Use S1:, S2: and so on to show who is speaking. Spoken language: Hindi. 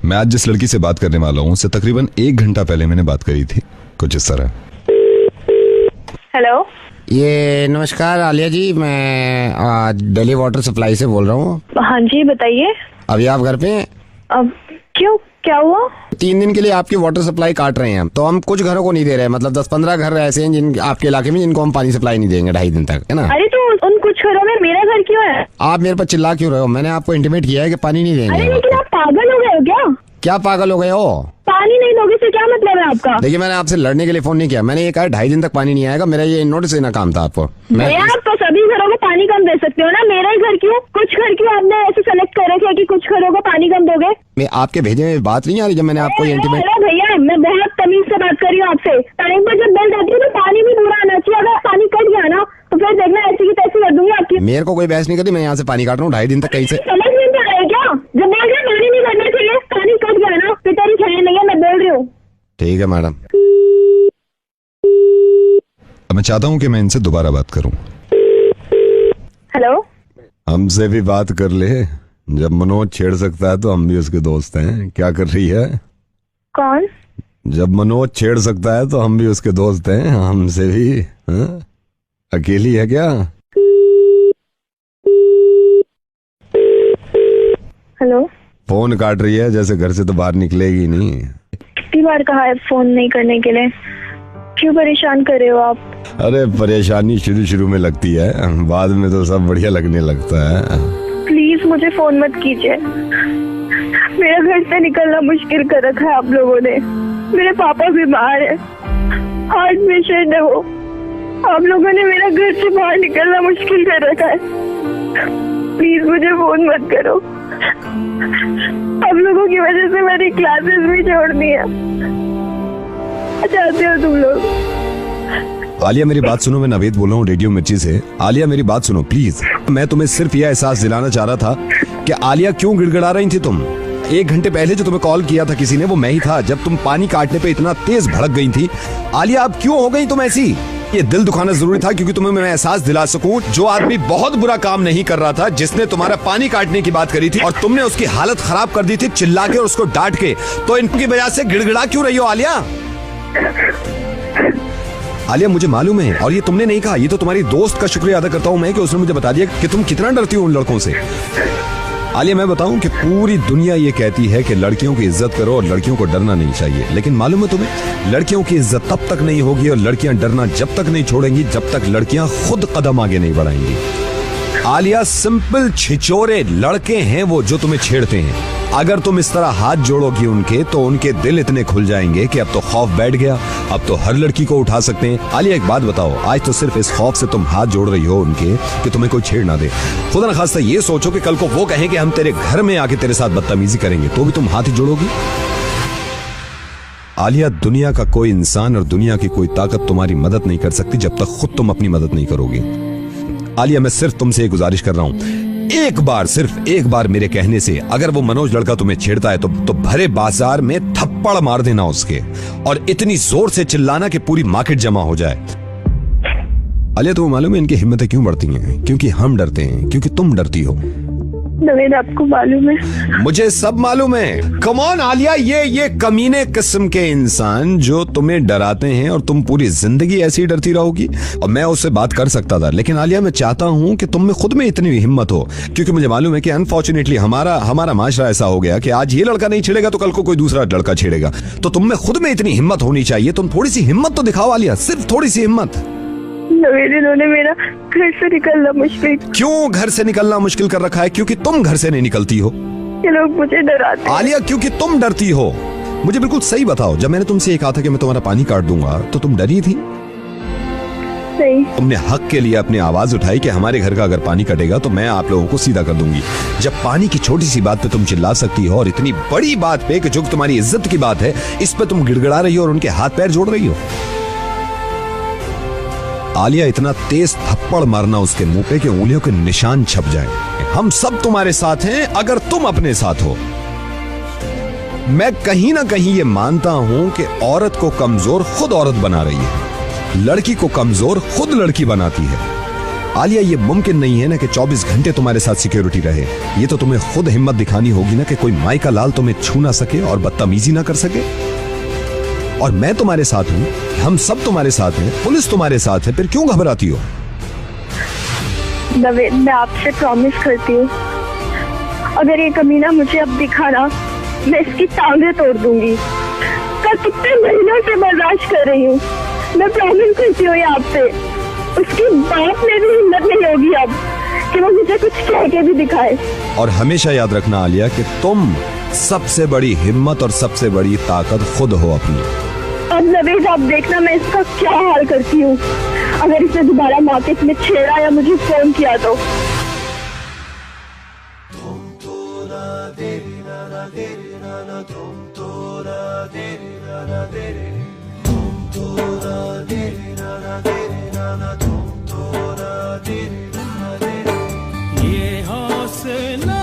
S1: मैं आज जिस लड़की से बात करने वाला हूँ उससे तकरीबन 1 घंटा पहले मैंने बात करी थी, कुछ इस तरह।
S2: हेलो,
S3: ये नमस्कार आलिया जी, मैं दिल्ली वाटर सप्लाई से बोल रहा हूँ।
S2: हाँ जी बताइए।
S3: अभी आप घर पे हैं?
S2: अब क्यों, क्या हुआ?
S3: 3 दिन के लिए आपकी वाटर सप्लाई काट रहे हैं हम, तो हम कुछ घरों को नहीं दे रहे हैं, मतलब 10-15 घर ऐसे हैं जिन आपके इलाके में जिनको हम पानी सप्लाई नहीं देंगे 2.5 दिन तक, है ना।
S2: अरे तो उन कुछ घरों में मेरा घर क्यों है?
S3: आप मेरे पर चिल्ला क्यों रहे हो? मैंने आपको इंटीमेट किया है कि पानी नहीं देंगे।
S2: अरे लेकिन आप पागल हो गए हो क्या?
S3: क्या पागल हो गए हो?
S2: पानी नहीं दोगे से क्या मतलब है आपका?
S3: देखिए, मैंने आपसे लड़ने के लिए फोन नहीं किया, मैंने ये कहा 2.5 दिन तक पानी नहीं आएगा, मेरा ये नोटिस देना काम था आपको।
S2: आप तो सभी घरों को पानी कम दे सकते हो ना, मेरा ही घर क्यों? कुछ घर क्यों आपने ऐसे सेलेक्ट कर रखे कि कुछ घरों को पानी कम दोगे?
S3: मैं आपके भेजे में बात नहीं आ रही जब मैंने आपको ये इंटीमेट।
S2: अरे भैया, मैं बहुत तमीज से बात कर रही हूँ आपसे। टाइम पर जब बिल जाती है तो पानी भी पूरा आना चाहिए। अगर पानी कट गया ना तो फिर देखना ऐसी की तैसी कर दूंगी आपकी।
S3: मेरे को कोई बहस नहीं करती, मैं यहाँ से पानी काट रहा हूँ 2.5 दिन तक। कहीं से
S2: समझ नहीं आ रहा है क्या? जब बोल रहे पानी नहीं करना चाहिए, पानी कट गया ना फिर तेरी खैर नहीं है, मैं बोल रही हूँ।
S3: ठीक है मैडम।
S1: मैं चाहता हूँ कि मैं इनसे दोबारा बात करूँ।
S2: हेलो,
S3: हमसे भी बात कर ले, जब मनोज छेड़ सकता है तो हम भी उसके दोस्त हैं। क्या कर रही है?
S2: कौन?
S3: जब मनोज छेड़ सकता है तो हम भी उसके दोस्त हैं, हमसे भी। हाँ? अकेली है क्या?
S2: हेलो,
S3: फोन काट रही है, जैसे घर से तो बाहर निकलेगी नहीं।
S2: कितनी बार कहा है फोन नहीं करने के लिए? क्यों परेशान कर रहे हो आप?
S3: अरे परेशानी शुरू में लगती है, बाद में तो सब बढ़िया लगने लगता है।
S2: प्लीज मुझे फोन मत कीजिए। मेरा घर से निकलना मुश्किल कर रखा है आप लोगों ने। मेरे पापा बीमार है, हार्ट पेशेंट है वो। आप लोगों ने मेरा घर से बाहर निकलना मुश्किल कर रखा है। प्लीज मुझे फोन मत करो। आप लोगों की वजह से मेरी क्लासेस भी छोड़नी है। चाहते हो तुम लोग?
S3: आलिया मेरी बात सुनो, मैं नवेद बोल रहा हूँ रेडियो मिर्ची से। आलिया मेरी बात सुनो प्लीज। मैं तुम्हें सिर्फ यह एहसास दिलाना चाह रहा था कि आलिया क्यों गिड़गिड़ा रही थी तुम। 1 घंटे पहले जो तुम्हें कॉल किया था किसी ने, वो मैं ही था, जब तुम पानी काटने पे इतना तेज भड़क गई थी। आलिया अब क्यों हो गई तुम ऐसी? ये दिल दुखाना जरूरी था क्योंकि तुम्हें मैं एहसास दिला सकूं, जो आदमी बहुत बुरा काम नहीं कर रहा था, जिसने तुम्हारा पानी काटने की बात करी थी और तुमने उसकी हालत खराब कर दी थी चिल्ला के और उसको डांट के, तो इनकी वजह से गिड़गिड़ा क्यों रही हो आलिया? आलिया मुझे मालूम है, और ये तुमने नहीं कहा, ये तो तुम्हारी दोस्त का शुक्रिया अदा करता हूं मैं कि उसने मुझे बता दिया कि तुम कितना डरती हो उन लड़कों से। आलिया मैं बताऊं कि पूरी दुनिया ये कहती है कि लड़कियों की इज्जत करो और लड़कियों को डरना नहीं चाहिए, लेकिन मालूम है तुम्हें, लड़कियों की इज्जत तब तक नहीं होगी और लड़कियां डरना जब तक नहीं छोड़ेंगी जब तक लड़कियां खुद कदम आगे नहीं बढ़ाएंगी। आलिया सिंपल छिचोरे लड़के हैं वो जो तुम्हें छेड़ते हैं। अगर तुम इस तरह हाथ जोड़ोगी उनके, तो उनके दिल इतने खुल जाएंगे कि अब तो खौफ बैठ गया, अब तो हर लड़की को उठा सकते हैं। आलिया एक बात बताओ, आज तो सिर्फ इस खौफ से तुम हाथ जोड़ रही हो उनके कि तुम्हें कोई छेड़ ना दे। खुदा न खास्ता ये सोचो कि कल को वो कहें कि हम तेरे घर में आके तेरे साथ बदतमीजी करेंगे, तो भी तुम हाथ ही जोड़ोगी? आलिया दुनिया का कोई इंसान और दुनिया की कोई ताकत तुम्हारी मदद नहीं कर सकती जब तक खुद तुम अपनी मदद नहीं करोगी। आलिया मैं सिर्फ तुमसे एक गुजारिश कर रहा हूं, एक बार, सिर्फ एक बार मेरे कहने से अगर वो मनोज लड़का तुम्हें छेड़ता है तो भरे बाजार में थप्पड़ मार देना उसके, और इतनी जोर से चिल्लाना कि पूरी मार्केट जमा हो जाए। आलिया तुम्हें मालूम है इनकी हिम्मतें क्यों बढ़ती हैं? क्योंकि हम डरते हैं, क्योंकि तुम डरती हो।
S2: नवेद आपको मालूम है?
S3: मुझे सब मालूम है। कम ऑन आलिया, ये कमीने किस्म के इंसान जो तुम्हें डराते हैं और तुम पूरी जिंदगी ऐसी डरती रहोगी। और मैं उससे बात कर सकता था, लेकिन आलिया मैं चाहता हूं कि तुम में खुद में इतनी हिम्मत हो, क्योंकि मुझे मालूम है कि अनफॉर्चुनेटली हमारा माशरा ऐसा हो गया कि आज ये लड़का नहीं छेड़ेगा तो कल को कोई दूसरा लड़का छेड़ेगा। तो तुम में खुद में इतनी हिम्मत होनी चाहिए। तुम थोड़ी सी हिम्मत तो दिखाओ आलिया, सिर्फ थोड़ी सी हिम्मत।
S2: नवेद, इन्होंने मेरा घर से निकलना मुश्किल।
S3: क्यों घर से निकलना मुश्किल कर रखा है? क्योंकि तुम घर से नहीं निकलती हो।
S2: ये लोग मुझे डराते हैं।
S3: आलिया क्योंकि तुम डरती हो। मुझे बिल्कुल सही बताओ, जब मैंने तुमसे ये कहा था कि मैं तुम्हारा पानी काट दूंगा तो तुम डरी थी?
S2: नहीं।
S3: तुमने हक के लिए अपनी आवाज उठाई कि हमारे घर का अगर पानी कटेगा तो मैं आप लोगों को सीधा कर दूंगी। जब पानी की छोटी सी बात पे तुम चिल्ला सकती हो और इतनी बड़ी बात पे कि जो तुम्हारी इज्जत की बात है इस पे तुम गिड़गिड़ा रही हो और उनके हाथ पैर जोड़ रही हो। आलिया इतना तेज थप्पड़ मारना उसके मुंह पे कि उंगलियों के निशान छप जाएं। हम सब तुम्हारे साथ हैं अगर तुम अपने साथ हो। मैं कहीं ना कहीं ये मानता हूं कि औरत को कमजोर खुद औरत बना रही है, लड़की को कमजोर खुद लड़की बनाती है। आलिया, ये मुमकिन नहीं है ना कि 24 घंटे तुम्हारे साथ सिक्योरिटी रहे। ये तो तुम्हें खुद हिम्मत दिखानी होगी ना कि कोई माई का लाल तुम्हें छू ना सके और बदतमीजी ना कर सके। और मैं तुम्हारे साथ हूं, हम सब तुम्हारे साथ हैं, पुलिस तुम्हारे साथ है, फिर क्यों घबराती हो?
S2: नवेद, मैं आपसे प्रॉमिस करती हूँ, अगर ये कमीना मुझे अब दिखा ना, मैं इसकी टांगें तोड़ दूंगी। कल कितने महीनों से बर्दाश्त कर रही हूँ, मैं प्रॉमिस करती हूँ आपसे। उसके बाप में भी हिम्मत नहीं होगी अब कि वो मुझे कुछ कह के भी दिखाए।
S3: और हमेशा याद रखना आलिया कि तुम सबसे बड़ी हिम्मत और सबसे बड़ी ताकत खुद हो अपनी।
S2: अब नवेद, आप देखना मैं इसका क्या हाल करती हूँ। अगर इसे दोबारा मार्केट में छेड़ा या मुझे फोन किया तो।
S4: ये हौसला